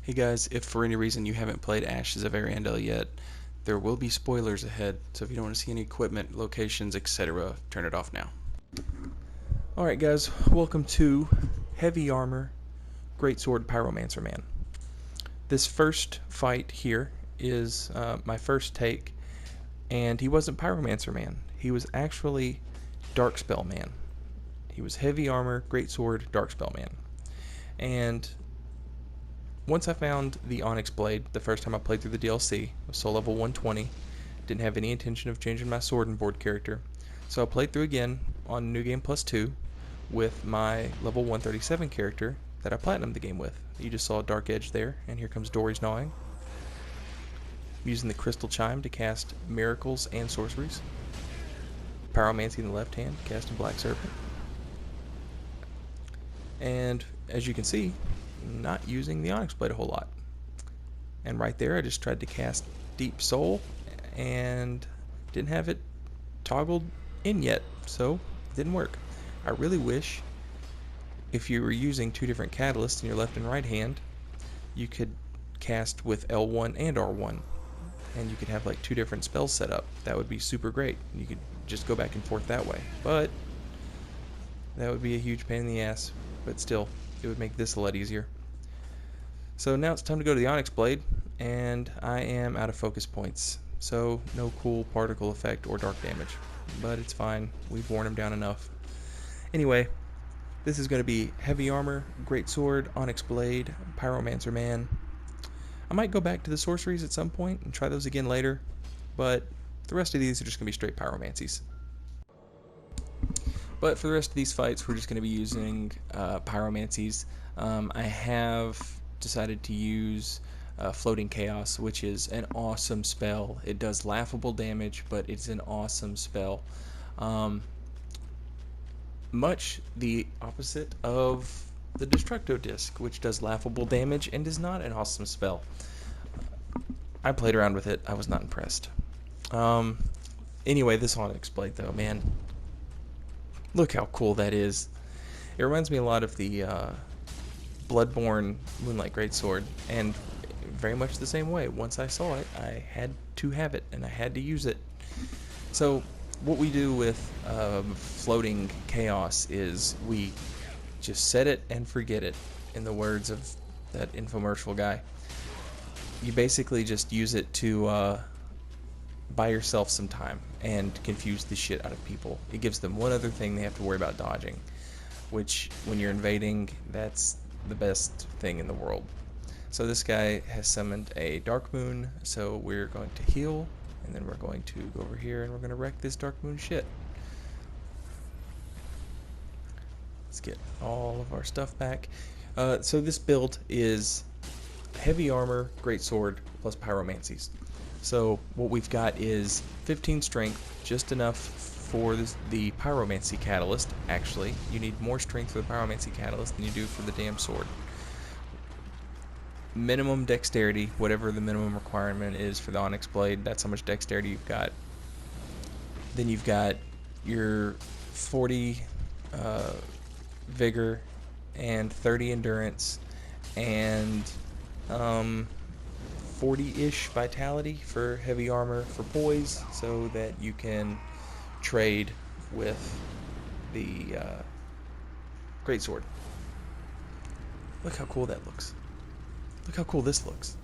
Hey guys, if for any reason you haven't played Ashes of Ariandel yet, there will be spoilers ahead, so if you don't want to see any equipment, locations, etc., turn it off now. Alright guys, welcome to Heavy Armor Greatsword Pyromancer Man. This first fight here is my first take, and he wasn't Pyromancer Man. He was actually Darkspell Man. He was Heavy Armor Greatsword Darkspell Man. And once I found the Onyx Blade, the first time I played through the DLC, I was still level 120, didn't have any intention of changing my sword and board character, so I played through again on New Game Plus 2 with my level 137 character that I platinumed the game with. You just saw a Dark Edge there, and here comes Dory's Gnawing. I'm using the Crystal Chime to cast Miracles and Sorceries. Pyromancy in the left hand, casting Black Serpent. And as you can see, not using the Onyx Blade a whole lot. And right there I just tried to cast Deep Soul and didn't have it toggled in yet, so it didn't work. I really wish if you were using two different catalysts in your left and right hand, you could cast with L1 and R1, and you could have like two different spells set up. That would be super great. You could just go back and forth that way, but that would be a huge pain in the ass, but still, it would make this a lot easier. So now it's time to go to the Onyx Blade, and I am out of focus points, so no cool particle effect or dark damage, but it's fine, we've worn him down enough. Anyway, this is going to be Heavy Armor, Greatsword, Onyx Blade, Pyromancer Man. I might go back to the sorceries at some point and try those again later, but the rest of these are just going to be straight pyromancies. But for the rest of these fights, we're just going to be using pyromancies. I have decided to use Floating Chaos, which is an awesome spell. It does laughable damage, but it's an awesome spell. Much the opposite of the Destructo Disc, which does laughable damage and is not an awesome spell. I played around with it. I was not impressed. Anyway, this Onyx Blade, though, man. Look how cool that is. It reminds me a lot of the Bloodborne Moonlight Greatsword, and very much the same way. Once I saw it, I had to have it, and I had to use it. So what we do with Floating Chaos is we just set it and forget it, in the words of that infomercial guy. You basically just use it to buy yourself some time and confuse the shit out of people. It gives them one other thing they have to worry about dodging, which when you're invading, that's the best thing in the world. So this guy has summoned a Dark Moon, so we're going to heal, and then we're going to go over here and we're going to wreck this Dark Moon shit. Let's get all of our stuff back. So this build is Heavy Armor, Greatsword, plus Pyromancies. So what we've got is 15 strength, just enough for the Pyromancy Catalyst. Actually, you need more strength for the Pyromancy Catalyst than you do for the damn sword. Minimum dexterity, whatever the minimum requirement is for the Onyx Blade, that's how much dexterity you've got. Then you've got your 40 vigor and 30 endurance and 40-ish vitality for heavy armor for poise, so that you can trade with the greatsword. Look how cool that looks. Look how cool this looks.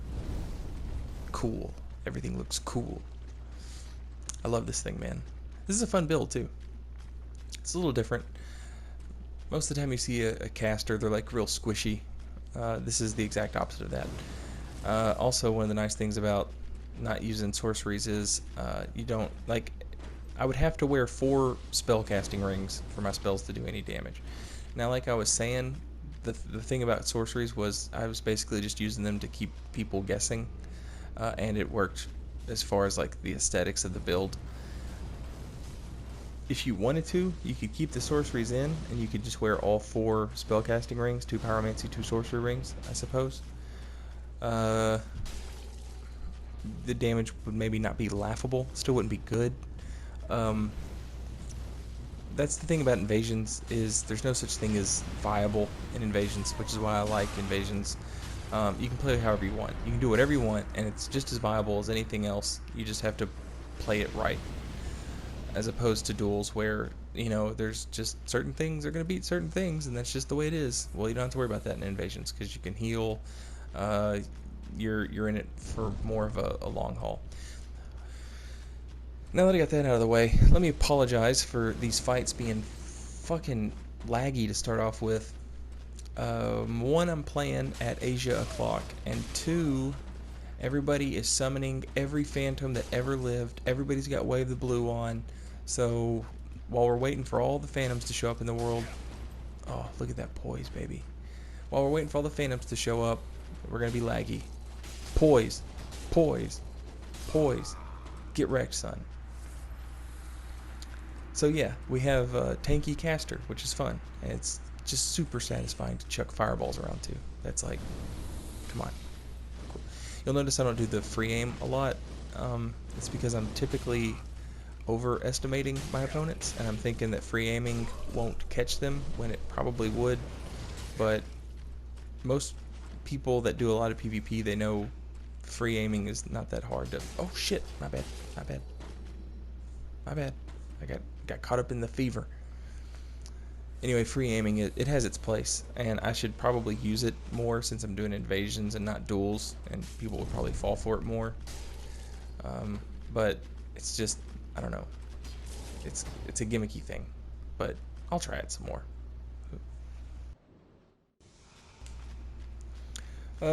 Cool. Everything looks cool. I love this thing, man. This is a fun build too. It's a little different. Most of the time you see a caster, they're like real squishy. This is the exact opposite of that. Also, one of the nice things about not using sorceries is you don't, like, I would have to wear 4 spellcasting rings for my spells to do any damage. Now, like I was saying, the thing about sorceries was I was basically just using them to keep people guessing, and it worked as far as like the aesthetics of the build. If you wanted to, you could keep the sorceries in, and you could just wear all 4 spellcasting rings, 2 pyromancy, 2 sorcery rings, I suppose. The damage would maybe not be laughable, still wouldn't be good. That's the thing about invasions, is there's no such thing as viable in invasions, which is why I like invasions. You can play however you want. You can do whatever you want, and it's just as viable as anything else. You just have to play it right, as opposed to duels where, you know, there's just certain things are going to beat certain things, and that's just the way it is. Well, you don't have to worry about that in invasions because you can heal. Uh, you're in it for more of a long haul. Now that I got that out of the way, let me apologize for these fights being fucking laggy to start off with. One, I'm playing at Asia o'clock, and two, everybody is summoning every phantom that ever lived. Everybody's got Wave the Blue on. So while we're waiting for all the phantoms to show up in the world, oh, look at that poise, baby. While we're waiting for all the phantoms to show up, we're gonna be laggy. Poise, poise, poise. Get wrecked, son. So yeah, we have tanky caster, which is fun, and it's just super satisfying to chuck fireballs around too. That's like, come on. Cool. You'll notice I don't do the free aim a lot. It's because I'm typically overestimating my opponents, and I'm thinking that free aiming won't catch them when it probably would. But most people that do a lot of PvP, they know free aiming is not that hard to. Oh shit! My bad. My bad. My bad. I got caught up in the fever. Anyway, free aiming, it has its place, and I should probably use it more since I'm doing invasions and not duels, and people would probably fall for it more. But it's just, I don't know. It's a gimmicky thing, but I'll try it some more.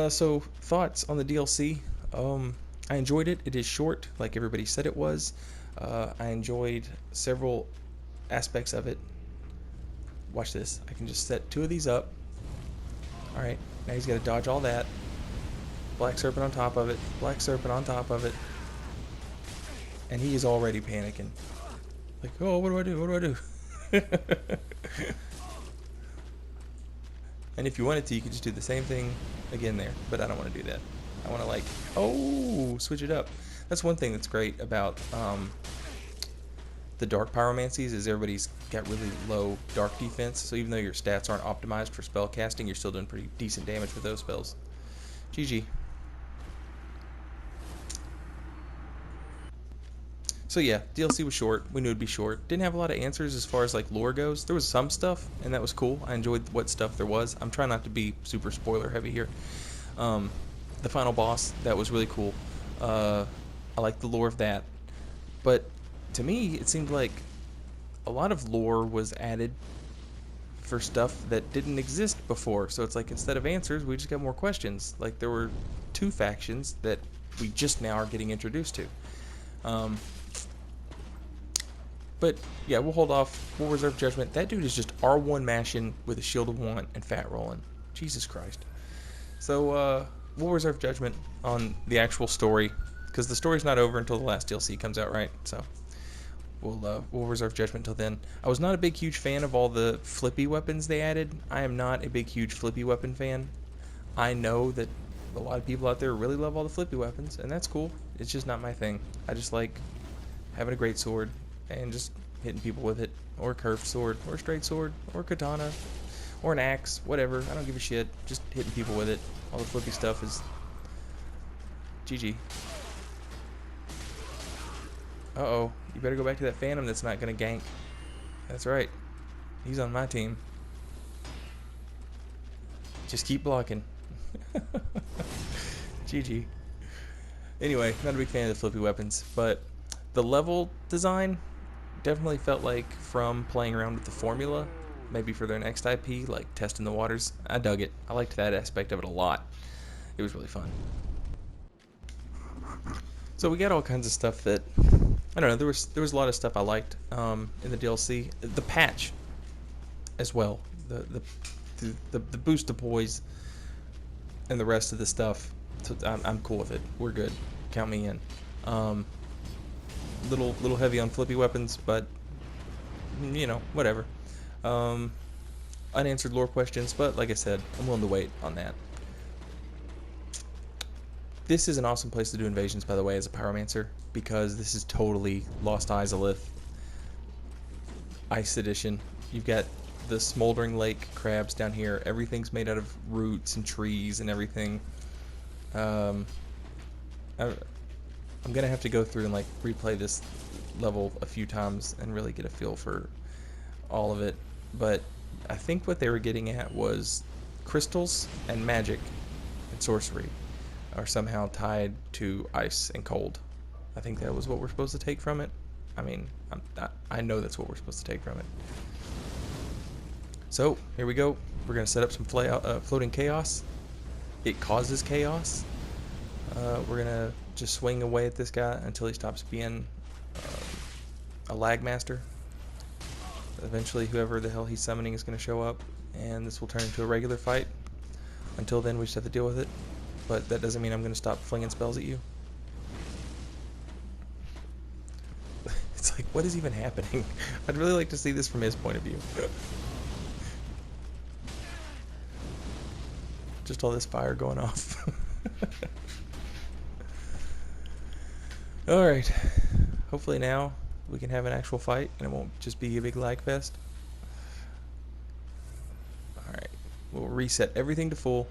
So thoughts on the DLC? I enjoyed it. It is short, like everybody said it was. I enjoyed several aspects of it. Watch this. I can just set two of these up. Alright, now he's got to dodge all that. Black Serpent on top of it. Black Serpent on top of it. And he is already panicking. Like, oh, what do I do? What do I do? And if you wanted to, you could just do the same thing again there. But I don't want to do that. I want to, like, oh, switch it up. That's one thing that's great about the dark pyromancies is everybody's got really low dark defense, so even though your stats aren't optimized for spell casting, you're still doing pretty decent damage with those spells. GG. So yeah, DLC was short. We knew it'd be short. Didn't have a lot of answers as far as like lore goes. There was some stuff, and that was cool. I enjoyed what stuff there was. I'm trying not to be super spoiler heavy here. The final boss, that was really cool. I like the lore of that. But to me, it seemed like a lot of lore was added for stuff that didn't exist before. So it's like instead of answers, we just got more questions. Like there were two factions that we just now are getting introduced to. But yeah, we'll hold off. We'll reserve judgment. That dude is just R1 mashing with a shield of one and fat rolling. Jesus Christ. So we'll reserve judgment on the actual story because the story's not over until the last DLC comes out, right? So we'll reserve judgment until then. I was not a big, huge fan of all the flippy weapons they added. I am not a big, huge flippy weapon fan. I know that a lot of people out there really love all the flippy weapons, and that's cool. It's just not my thing. I just like having a great sword and just hitting people with it, or a curved sword, or a straight sword, or a katana, or an axe, whatever. I don't give a shit. Just hitting people with it. All the flippy stuff is GG. Uh-oh. You better go back to that phantom that's not going to gank. That's right. He's on my team. Just keep blocking. GG. Anyway, not a big fan of the flippy weapons, but the level design definitely felt like from playing around with the formula, maybe for their next IP, like testing the waters. I dug it. I liked that aspect of it a lot. It was really fun. So we got all kinds of stuff that I don't know. There was a lot of stuff I liked in the DLC. The patch as well. The boost to poise and the rest of the stuff. So I'm cool with it. We're good. Count me in. Little heavy on flippy weapons, but you know, whatever. Unanswered lore questions, but like I said, I'm willing to wait on that. This is an awesome place to do invasions, by the way, as a pyromancer, because this is totally Lost Izalith Ice Edition. You've got the smoldering lake crabs down here. Everything's made out of roots and trees and everything. I'm gonna have to go through and like replay this level a few times and really get a feel for all of it. But I think what they were getting at was crystals and magic and sorcery are somehow tied to ice and cold. I think that was what we're supposed to take from it. I mean, I know that's what we're supposed to take from it. So, here we go. We're going to set up some floating chaos. It causes chaos. We're going to just swing away at this guy until he stops being a lag master. Eventually, whoever the hell he's summoning is going to show up, and this will turn into a regular fight. Until then, we just have to deal with it. But that doesn't mean I'm going to stop flinging spells at you. It's like, what is even happening? I'd really like to see this from his point of view. Just all this fire going off. Alright. Hopefully now we can have an actual fight and it won't just be a big lag fest. Alright. We'll reset everything to full.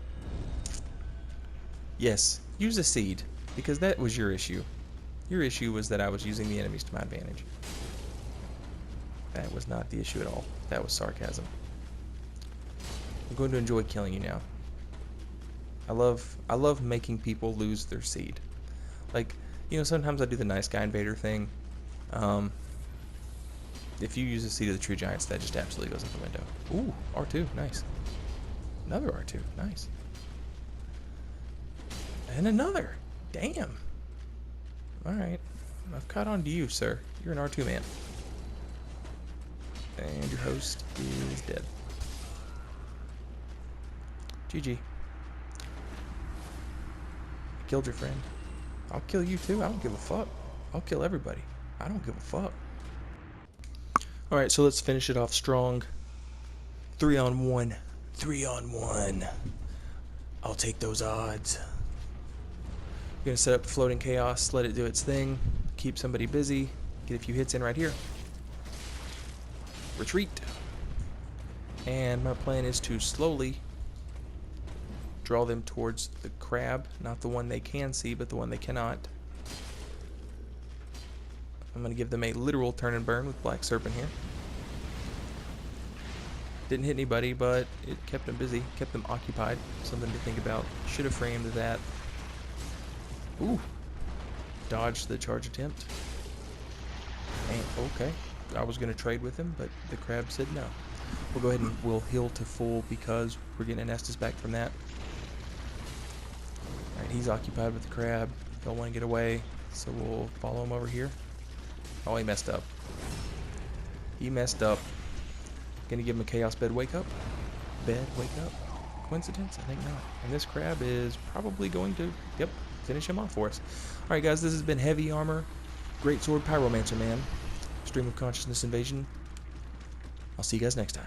Yes, use a seed, because that was your issue. Your issue was that I was using the enemies to my advantage. That was not the issue at all. That was sarcasm. I'm going to enjoy killing you now. I love making people lose their seed. Like, you know, sometimes I do the nice guy invader thing. If you use a seed of the true giants, that just absolutely goes out the window. Ooh, R2, nice. Another R2, nice. And another. Damn. Alright. I've caught on to you, sir. You're an R2 man. And your host is dead. GG. I killed your friend. I'll kill you too. I don't give a fuck. I'll kill everybody. I don't give a fuck. Alright, so let's finish it off strong. 3-on-1. 3-on-1. I'll take those odds. We're going to set up floating chaos, let it do its thing, keep somebody busy, get a few hits in right here. Retreat. And my plan is to slowly draw them towards the crab, not the one they can see, but the one they cannot. I'm going to give them a literal turn and burn with Black Serpent here. Didn't hit anybody, but it kept them busy, kept them occupied. Something to think about. Should have framed that. Ooh. Dodged the charge attempt. And, okay. I was going to trade with him, but the crab said no. We'll go ahead and we'll heal to full because we're getting an Estus back from that. Alright, he's occupied with the crab. Don't want to get away, so we'll follow him over here. Oh, he messed up. He messed up. Gonna give him a Chaos Bed Wake Up. Bed Wake Up. Coincidence? I think not. And this crab is probably going to, yep, finish him off for us. Alright guys, this has been Heavy Armor, Great Sword Pyromancer Man, Stream of Consciousness Invasion. I'll see you guys next time.